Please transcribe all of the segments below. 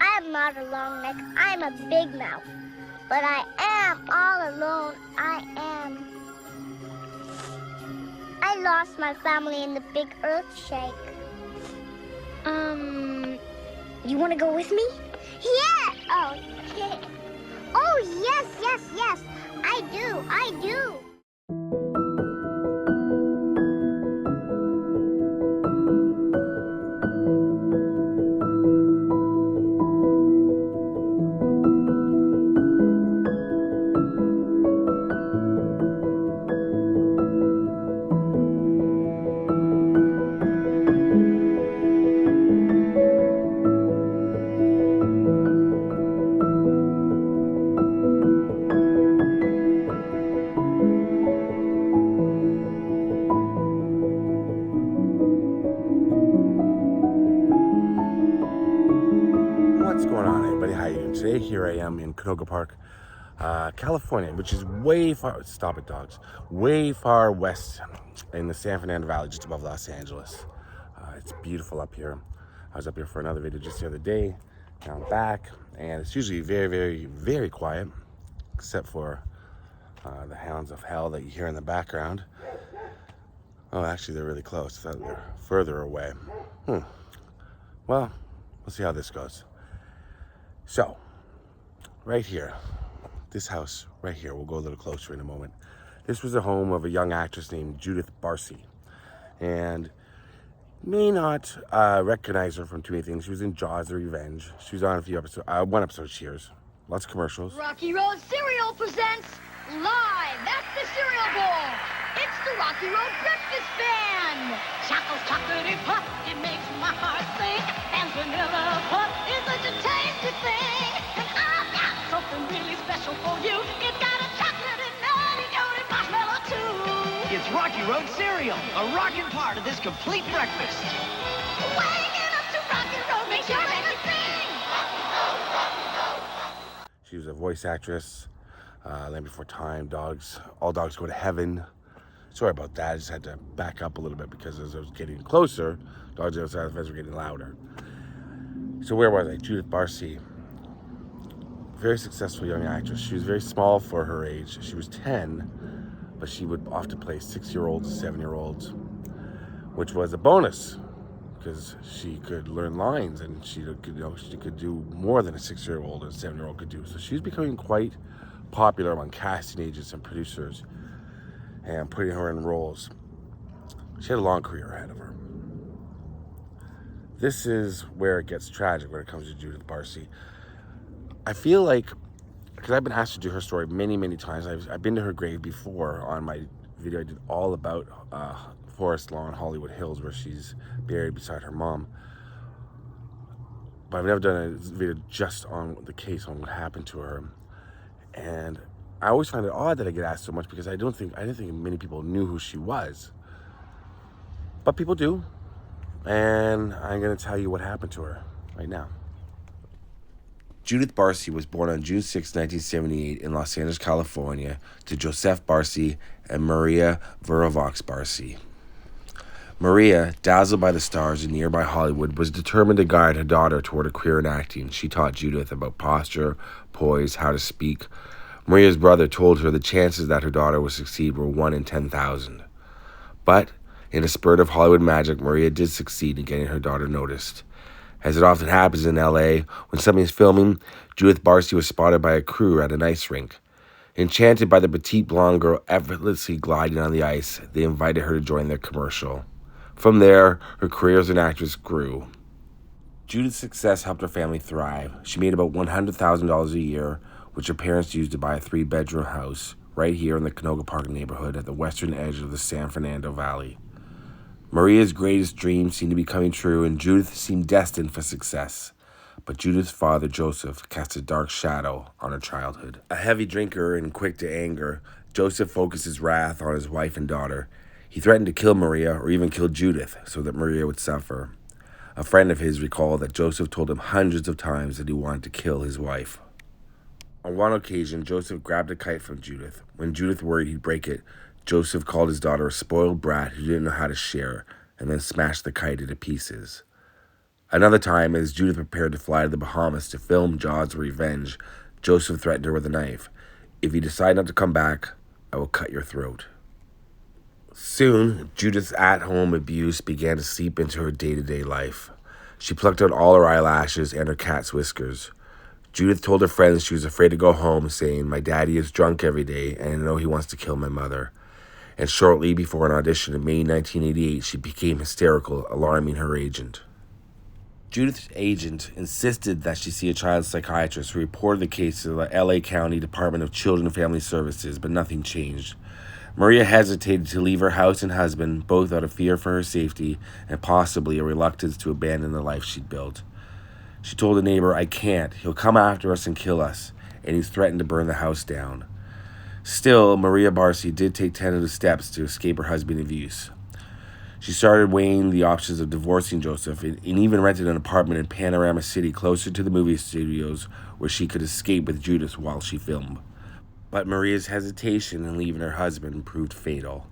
I'm not a long neck. I'm a big mouth. But I am all alone. I am. I lost my family in the big earthshake. You want to go with me? Yeah! Oh, oh, yes. I do. What's going on, everybody? How you doing today? Here I am in Canoga Park, California, which is way far west in the San Fernando Valley, just above Los Angeles. It's beautiful up here. I was up here for another video just the other day. Now I'm back, and it's usually very quiet, except for the hounds of hell that you hear in the background. Oh, actually, they're really close. They're further away. Well, we'll see how this goes. So, right here, this house right here, we'll go a little closer in a moment. This was the home of a young actress named Judith Barsi. And you may not recognize her from too many things. She was in Jaws: The Revenge. She was on a few episodes, one episode of Cheers. Lots of commercials. Rocky Road Cereal presents live at the Cereal Bowl. It's the Rocky Road Breakfast Band. Choco's chocolatey puff, it makes my heart sing. And vanilla puff is such a tasty thing. And I've got something really special for you. It's got a chocolatey nutty yoni marshmallow too. It's Rocky Road Cereal, a rockin' part of this complete breakfast. Waking up to Rocky Road makes you ready to sing. She was a voice actress. Land Before Time, Dogs, All Dogs Go to Heaven. Sorry about that. I just had to back up a little bit because as I was getting closer, dogs outside the fence were getting louder. So where was I? Judith Barsi. Very successful young actress. She was very small for her age. She was 10, but she would often play 6-year-olds, 7-year-olds, which was a bonus because she could learn lines and she could do more than a 6-year-old and a 7-year-old could do. So she was becoming quite popular among casting agents and producers and putting her in roles. She had a long career ahead of her. This is where it gets tragic when it comes to Judith Barsi. I feel like, because I've been asked to do her story many times, I've been to her grave before on my video. I did all about Forest Lawn, Hollywood Hills, where she's buried beside her mom. But I've never done a video just on the case, on what happened to her. And I always find it odd that I get asked so much because I didn't think many people knew who she was. But people do. And I'm going to tell you what happened to her right now. Judith Barsi was born on June 6, 1978 in Los Angeles, California to Joseph Barsi and Maria Verovox Barsi. Maria, dazzled by the stars in nearby Hollywood, was determined to guide her daughter toward a career in acting. She taught Judith about posture, poise, how to speak. Maria's brother told her the chances that her daughter would succeed were 1 in 10,000. But, in a spurt of Hollywood magic, Maria did succeed in getting her daughter noticed. As it often happens in L.A., when something is filming, Judith Barsi was spotted by a crew at an ice rink. Enchanted by the petite blonde girl effortlessly gliding on the ice, they invited her to join their commercial. From there, her career as an actress grew. Judith's success helped her family thrive. She made about $100,000 a year, which her parents used to buy a 3-bedroom house right here in the Canoga Park neighborhood at the western edge of the San Fernando Valley. Maria's greatest dreams seemed to be coming true, and Judith seemed destined for success. But Judith's father, Joseph, cast a dark shadow on her childhood. A heavy drinker and quick to anger, Joseph focused his wrath on his wife and daughter. He threatened to kill Maria or even kill Judith so that Maria would suffer. A friend of his recalled that Joseph told him hundreds of times that he wanted to kill his wife. On one occasion, Joseph grabbed a kite from Judith. When Judith worried he'd break it, Joseph called his daughter a spoiled brat who didn't know how to share, and then smashed the kite into pieces. Another time, as Judith prepared to fly to the Bahamas to film Jaws Revenge, Joseph threatened her with a knife. "If you decide not to come back, I will cut your throat." Soon, Judith's at-home abuse began to seep into her day-to-day life. She plucked out all her eyelashes and her cat's whiskers. Judith told her friends she was afraid to go home, saying, "My daddy is drunk every day, and I know he wants to kill my mother." And shortly before an audition in May 1988, she became hysterical, alarming her agent. Judith's agent insisted that she see a child psychiatrist who reported the case to the LA County Department of Children and Family Services, but nothing changed. Maria hesitated to leave her house and husband, both out of fear for her safety and possibly a reluctance to abandon the life she'd built. She told a neighbor, "I can't. He'll come after us and kill us," and he's threatened to burn the house down. Still, Maria Barsi did take tentative steps to escape her husband's abuse. She started weighing the options of divorcing Joseph and even rented an apartment in Panorama City closer to the movie studios where she could escape with Judith while she filmed. But Maria's hesitation in leaving her husband proved fatal.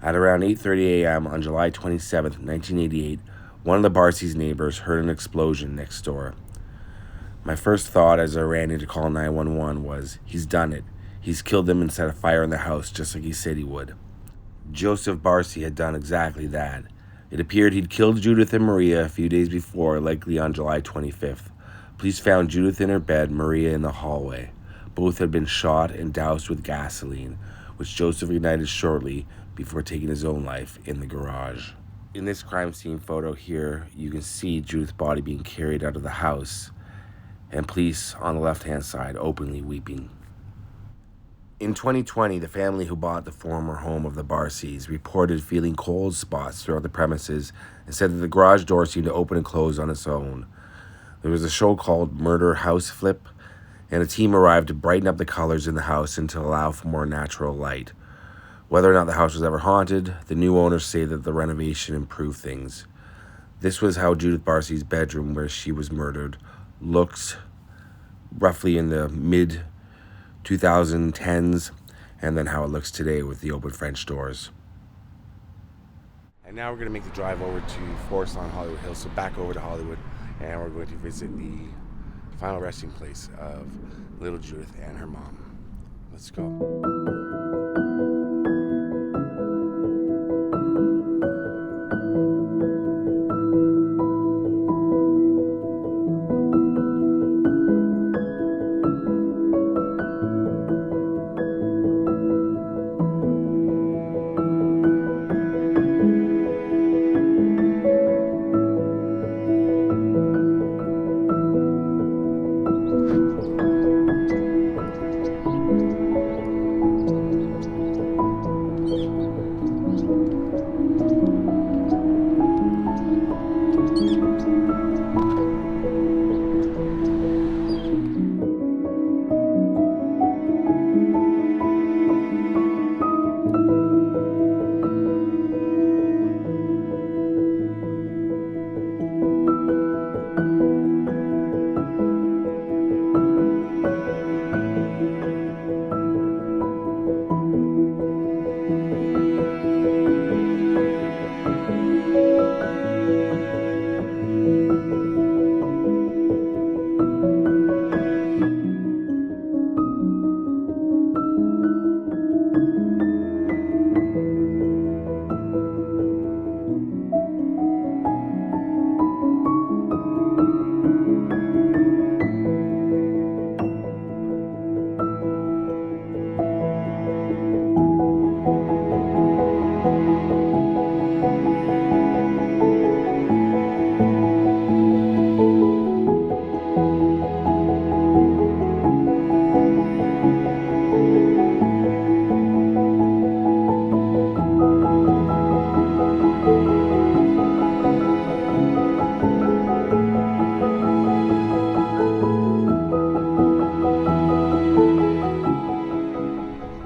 At around 8:30 a.m. on July 27, 1988, one of the Barsi's neighbors heard an explosion next door. My first thought as I ran in to call 911 was, "He's done it. He's killed them and set a fire in the house just like he said he would." Joseph Barsi had done exactly that. It appeared he'd killed Judith and Maria a few days before, likely on July 25th. Police found Judith in her bed, Maria in the hallway. Both had been shot and doused with gasoline, which Joseph ignited shortly before taking his own life in the garage. In this crime scene photo here, you can see Judith's body being carried out of the house, and police on the left-hand side openly weeping. In 2020, the family who bought the former home of the Barsis reported feeling cold spots throughout the premises and said that the garage door seemed to open and close on its own. There was a show called Murder House Flip, and a team arrived to brighten up the colors in the house and to allow for more natural light. Whether or not the house was ever haunted, the new owners say that the renovation improved things. This was how Judith Barsi's bedroom, where she was murdered, looked roughly in the mid-2010s, and then how it looks today with the open French doors. And now we're going to make the drive over to Forest Lawn Hollywood Hills, so back over to Hollywood, and we're going to visit the final resting place of little Judith and her mom. Let's go.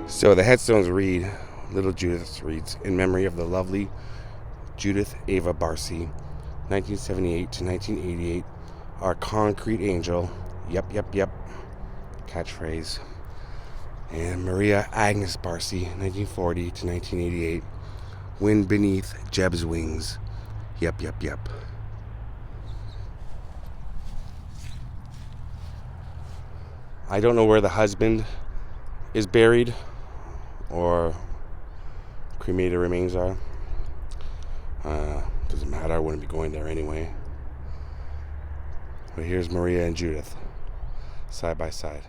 So the headstones read, Little Judith reads, in memory of the lovely Judith Ava Barsi, 1978 to 1988, our concrete angel, yep, catchphrase. And Maria Agnes Barsi, 1940 to 1988, wind beneath Jeb's wings, yep. I don't know where the husband is buried or cremated remains are. Doesn't matter, I wouldn't be going there anyway. But here's Maria and Judith, side by side.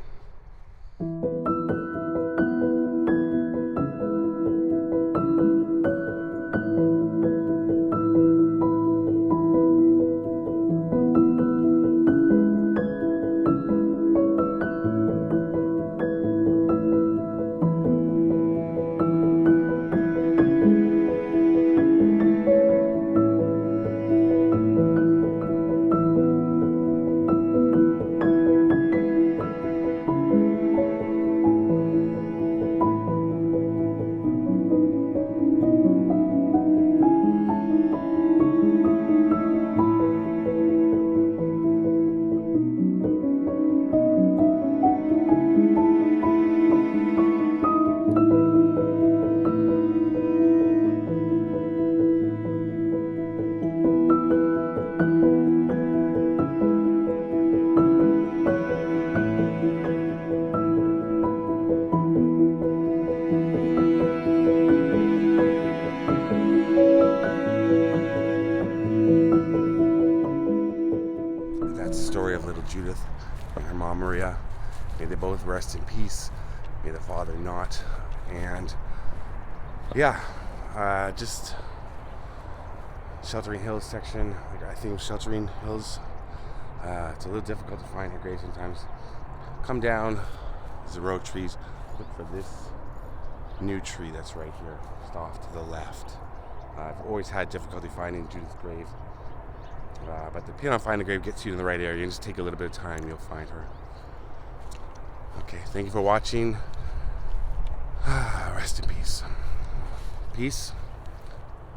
That's the story of little Judith and her mom Maria. May they both rest in peace. May the father not. And yeah, just Sheltering Hills section. Like, I think Sheltering Hills. It's a little difficult to find her grave sometimes. Come down. There's the road trees. Look for this new tree that's right here, just off to the left. I've always had difficulty finding Judith's grave. But depending on finding the grave gets you in the right area. You can just take a little bit of time, you'll find her. Okay, thank you for watching. Rest in peace. Peace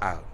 out.